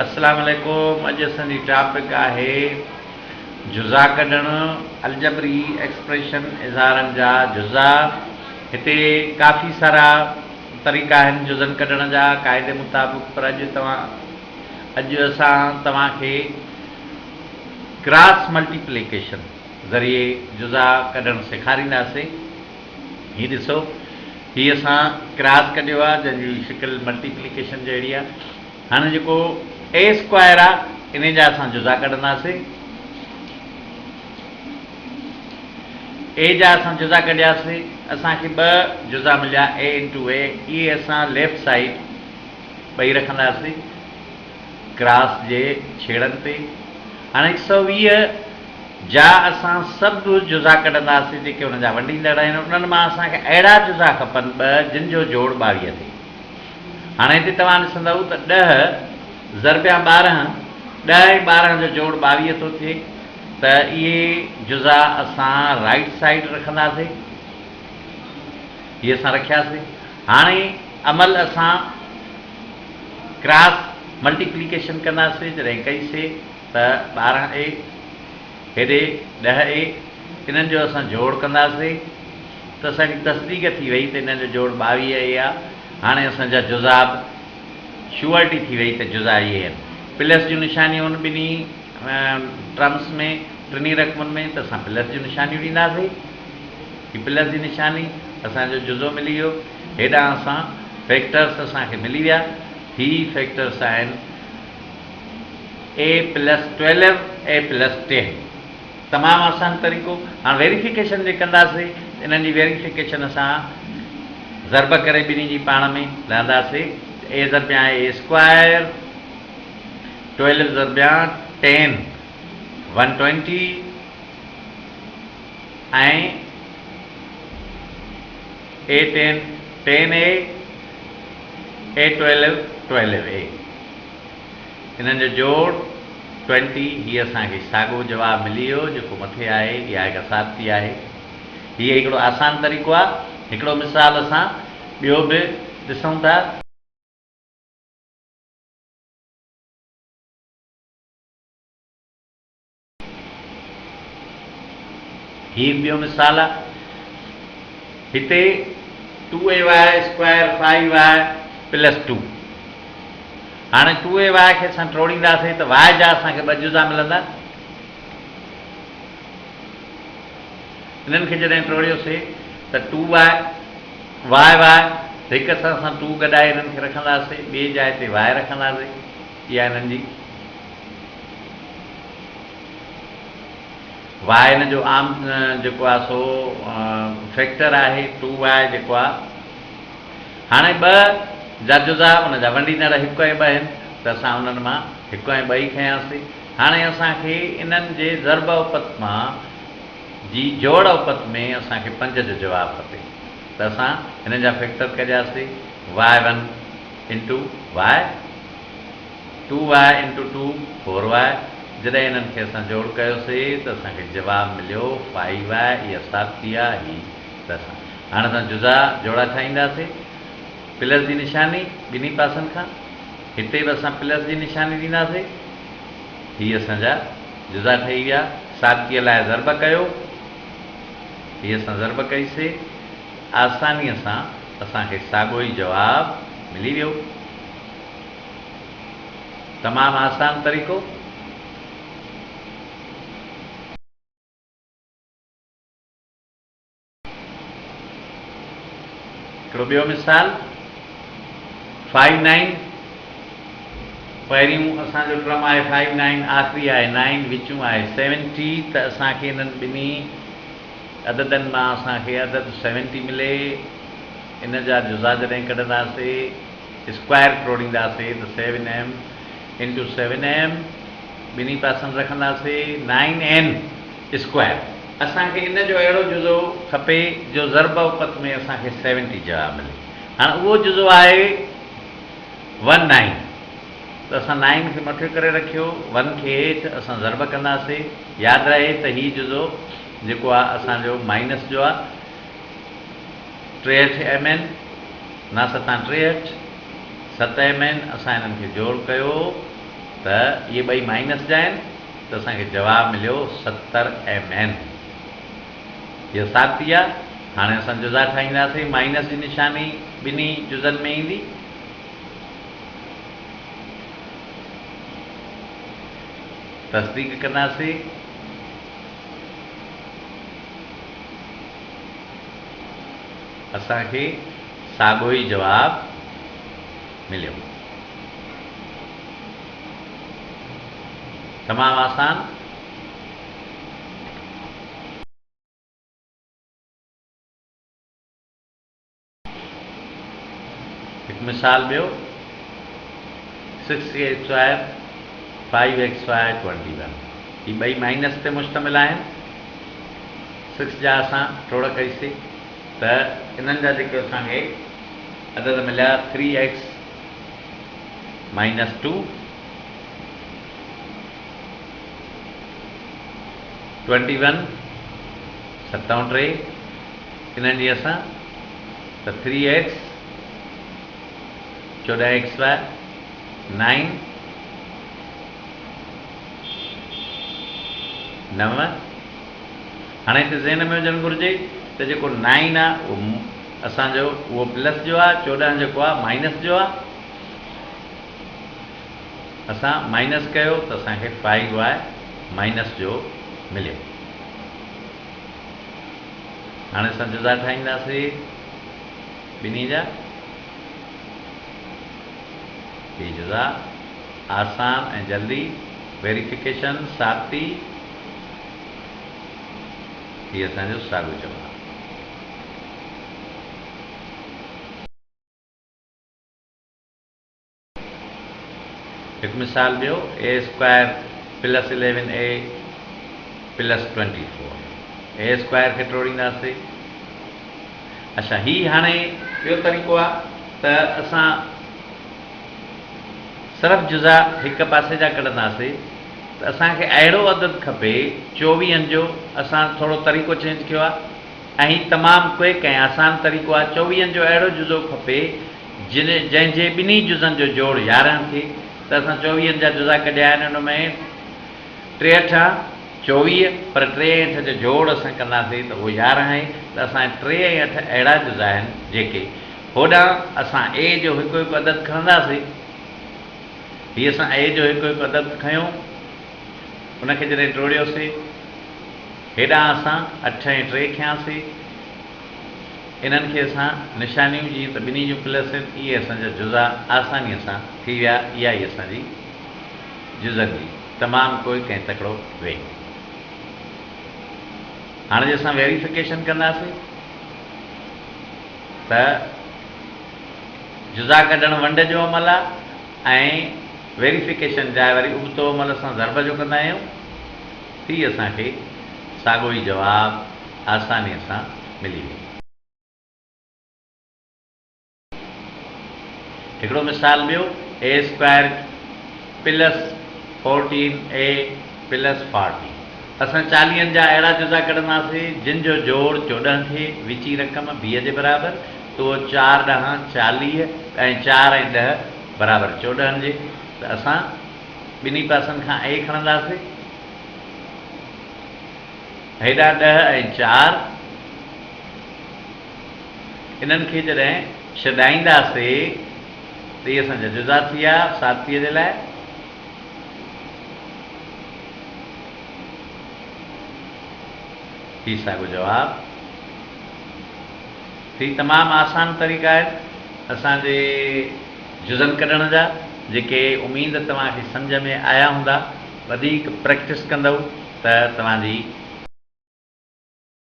अस्सलाम वालेकुम। अॼु असांजी टॉपिक आहे जुज़ा कढणु, अलजबरी एक्सप्रेशन इज़हारनि जा जुज़ा। हिते काफ़ी सारा तरीक़ा आहिनि जुज़नि कढण जा क़ाइदे मुताबिक़, पर अॼु असां तव्हांखे क्रॉस मल्टीप्लिकेशन ज़रिए जुज़ा कढणु सेखारींदासीं। हीअ ॾिसो, हीअ असां क्रॉस कढियो आहे जंहिंजी शिकिल मल्टीप्लिकेशन जहिड़ी आहे। हाणे जेको ए स्क्वायर आहे इन जा असां जुज़ा कढंदासीं। ए जा असां जुज़ा कढियासीं, असांखे ॿ जुज़ा मिलिया ए इंटू ए। इहे असां लेफ्ट साइड ॿई रखंदासीं क्रॉस जे छेड़नि ते। हाणे 120 जा असां सभु जुज़ा कढंदासीं जेके हुन जा वंडींदड़ आहिनि। उन्हनि मां असांखे अहिड़ा जुज़ा खपनि ॿ जिन जो जोड़ 22 थिए। हाणे हिते तव्हां ॾिसंदव त 10 ज़रबिया 12, 10 ऐं 12 जो जोड़ 22 थो थिए। त इहे जुज़ा असां राइट साइड रखंदासीं। इहे असां रखियासीं। हाणे अमल असां क्रॉस मल्टीप्लिकेशन कंदासीं। जॾहिं कईसीं त 12a हेॾे 10a, इन्हनि जो असां जोड़ कंदासीं त असांजी तस्दीक थी वई त इन्हनि जो जोड़ 22a आहे। हाणे असांजा जुज़ा श्योरिटी थी वई त जुज़ा इहे आहिनि। प्लस जूं निशानियूं उन ॿिन्ही टर्म्स में, टिनी रक़मनि में, त असां प्लस जूं निशानियूं ॾींदासीं। हीअ प्लस जी निशानी, असांजो जुज़ो मिली वियो। हेॾां असां फैक्टर्स असांखे मिली विया। ही फैक्टर्स आहिनि a+12 a+10। तमामु आसान तरीक़ो। हाणे वेरिफिकेशन जे कंदासीं, इन्हनि जी वेरिफिकेशन असां ज़रब करे ॿिन्ही जी पाण में लहंदासीं। a ज़रबिया a स्क्वायर, 12 ज़रबिया 10 120 ऐं a10 10a, a12 12a, इन्हनि जो जोड़ 20। हीअ असांखे साॻियो जवाबु मिली वियो जेको मथे आहे। इहा हिकु सादगी आहे। हीअ हिकिड़ो आसान तरीक़ो आहे। हिकिड़ो मिसाल असां ॿियो बि ॾिसूं था। हीअ ॿियो मिसाल आहे। हिते 2ay स्क्वायर 5y+2। हाणे 2ay खे असां टोड़ींदासीं त y जा असांखे 2 जुज़ा मिलंदा। इन्हनि खे जॾहिं टोड़ियोसीं त 2y हिक सां असां 2 गॾाए इन्हनि खे रखंदासीं, ॿिए जाइ ते y रखंदासीं। इहा हिननि जी y हिन जो आम जेको आहे सो फैक्टर आहे 2y जेको आहे। हाणे 2 जा जुज़ा उन जा वंडींदड़ 1 ऐं 2 आहिनि, त असां उन्हनि मां 1 ऐं 2 ई खयासीं। हाणे असांखे इन्हनि जे ज़रब उपत मां जी जोड़ उपत में असांखे 5 जो जवाबु खपे। त असां हिन जा फैक्टर कढियासीं y1 into y, 2y into 2 4y। जॾहिं हिननि खे असां जोड़ कयोसीं त असांखे जवाबु मिलियो 5y। इहा सादगी आहे ही। त असां हाणे असां जुज़ा जोड़ा ठाहींदासीं। प्लस जी निशानी ॿिन्ही पासनि खां, हिते बि असां प्लस जी निशानी ॾींदासीं। हीअ असांजा जुज़ा ठही विया। सादगीअ लाइ ज़रब कयो। हीअ असां ज़रब कईसीं। आसानीअ सां असांखे साॻियो ई जवाबु मिली वियो। तमामु आसान तरीक़ो। हिकिड़ो ॿियो मिसाल 5 9। पहिरियों असांजो क्रम आहे 5 9, आख़िरी आहे 9, विचूं आहे 70। त असांखे इन्हनि ॿिन्ही अददनि मां असांखे अदद 70 मिले। इन जा जुज़ा जॾहिं कढंदासीं, स्क्वायर टोड़ींदासीं त 7m इंटू 7m, ॿिन्ही पासनि रखंदासीं 9n स्क्वायर। असांखे इन जो अहिड़ो जुज़ो खपे जो ज़रब उपत में असांखे 70 जवाबु मिले। हाणे उहो जुज़ो आहे 19। त असां 9 खे मथे करे रखियो, 1 खे हेठि असां ज़रब कंदासीं। यादि रहे त हीउ जुज़ो जेको आहे असांजो माइनस जो आहे। 63mn ना 63 7mn। असां हिननि खे जोड़ कयो त इहे ॿई माइनस जा आहिनि त असांखे जवाबु मिलियो 70 mn। इहा साबिती आहे। हाणे असां जुज़ा ठाहींदासीं, माइनस जी निशानी ॿिन्ही जुज़नि में ईंदी। तस्दीक कंदासीं। असांखे साॻियो ई जवाबु मिलियो। तमामु आसान। हिकु मिसाल ॿियो, 6x² 5xy 21। ही ॿई माइनस ते मुश्तमिल आहिनि। 6 जा असां टोड़ कईसीं त इन्हनि जा जेके असांखे अदद मिलिया 3x - 2 21 37 इन्हनि जी असां त 3x 14xy 9 9। हाणे हिते ज़हन में हुजणु घुरिजे त जेको 9 आहे उहो असांजो उहो प्लस जो आहे, 14 जेको आहे माइनस जो आहे। असां माइनस कयो त असांखे 5y माइनस जो मिलियो। हाणे असां जुज़ा ठाहींदासीं ॿिन्ही जा। ही जुज़ा आसान ऐं जल्दी, वेरिफिकेशन साबिती। हीअ असांजो साॻियो जवाबु। हिकु मिसाल ॿियो, a² + 11a + 24। a² खे टोड़ींदासीं। अच्छा, ही हाणे ॿियो तरीक़ो आहे त असां सिर्फ़ु जुज़ा हिकु पासे जा कढंदासीं त असांखे अहिड़ो अदद खपे 24 जो। असां थोरो तरीक़ो चेंज कयो आहे ऐं ही तमामु क्विक ऐं आसान तरीक़ो आहे। 24 जो अहिड़ो जुज़ो खपे जंहिंजे ॿिन्ही जुज़नि जो जोड़ 11 थिए। त असां 24 जा जुज़ा कढिया आहिनि। हुन में 3 × 8 = 24, पर 3 ऐं 8 जो जोड़ असां कंदासीं त उहो 11 आहे। त असां 3 ऐं 8 अहिड़ा जुज़ा आहिनि जेके होॾां असां a जो हिकु हिकु अदद खणंदासीं। हीअ असां a जो हिकु हिकु अदद खयों, उनखे जॾहिं टोड़ियोसीं, हेॾां असां 8 ऐं 3 खयासीं। इन्हनि खे असां निशानियूं जी त ॿिन्ही जूं प्लस आहिनि। इहे असांजा जुज़ा आसानीअ सां थी विया। इहा ई असांजी जुज़नि जी तमामु कोई कंहिं तकिड़ो वे। हाणे जे असां वेरिफिकेशन कंदासीं त जुज़ा कढणु वंड जो अमल आहे ऐं वेरिफिकेशन जा वरी उबतो अमल असां ज़रब जो कंदा आहियूं। थी असांखे साॻियो ई जवाबु आसानीअ सां मिली वियो। हिकिड़ो मिसाल ॿियो, a² + 14a + 40। असां 40 जा अहिड़ा जुज़ा कढंदासीं जिन जो जोड़ 14 थिए, विची रक़म b जे बराबरि। त उहो 4 ॾह 40 ऐं 4 ऐं 10 बराबरि 14 जे। त असां ॿिन्ही पासनि खां a खणंदासीं, हेॾा 10 ऐं 4। इन्हनि खे जॾहिं छॾाईंदासीं त इहे असांजा जुज़ा थी विया साबितीअ जे लाइ। ही साॻियो जवाबु थी। तमामु आसान तरीक़ा आहिनि असांजे जुज़नि कढण जा, जेके उमेद तव्हांखे सम्झ में आया हूंदा। वधीक प्रैक्टिस कंदव त तव्हांजी